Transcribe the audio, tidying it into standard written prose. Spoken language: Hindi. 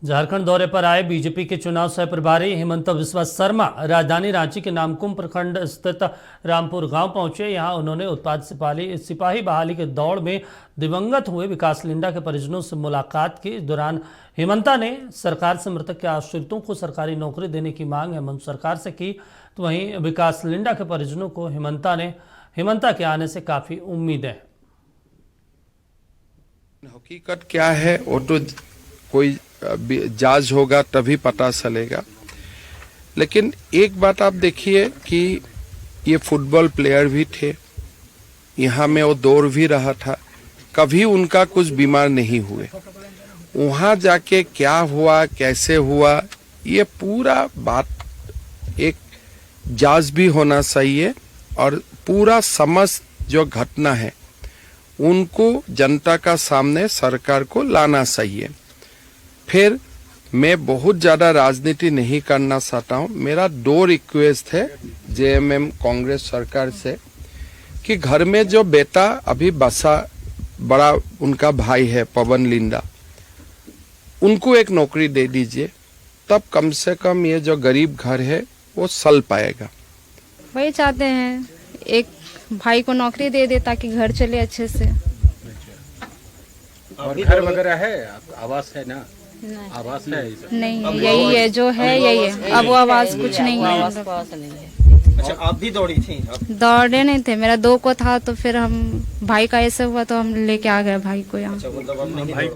झारखंड दौरे पर आए बीजेपी के चुनाव सह प्रभारी हिमंत बिस्वा शर्मा राजधानी रांची के नामकुम प्रखंड स्थित रामपुर गांव पहुंचे। यहां उन्होंने उत्पाद सिपाही बहाली के दौड़ में दिवंगत हुए विकास लिंडा के परिजनों से मुलाकात की। इस दौरान हिमंता ने सरकार से मृतक के आश्रितों को सरकारी नौकरी देने की मांग हेमंत सरकार से की, तो वहीं विकास लिंडा के परिजनों को हिमंता के आने से काफी उम्मीद है। हकीकत क्या है वो तो कोई जांच होगा तभी पता चलेगा, लेकिन एक बात आप देखिए कि ये फुटबॉल प्लेयर भी थे, यहाँ में वो दौड़ भी रहा था, कभी उनका कुछ बीमार नहीं हुए। वहाँ जाके क्या हुआ कैसे हुआ ये पूरा बात एक जांच भी होना चाहिए और पूरा समस्त जो घटना है उनको जनता का सामने सरकार को लाना चाहिए। फिर मैं बहुत ज़्यादा राजनीति नहीं करना चाहता हूँ। मेरा दो रिक्वेस्ट है जेएमएम कांग्रेस सरकार से कि घर में जो बेटा अभी बसा बड़ा उनका भाई है पवन लिंडा, उनको एक नौकरी दे दीजिए, तब कम से कम ये जो गरीब घर है वो चल पाएगा। वही चाहते हैं एक भाई को नौकरी दे दे ताकि घर चले अच्छे से। और घर वगैरह है, आवास है ना? आवास है? नहीं, यही है जो है यही है। अब वो आवास कुछ नहीं है। अच्छा, आप भी दौड़ी थी? दौड़े नहीं थे, मेरा 2 को था, तो फिर हम भाई का ऐसे हुआ तो हम लेके आ गए भाई को यहाँ। अच्छा, भाई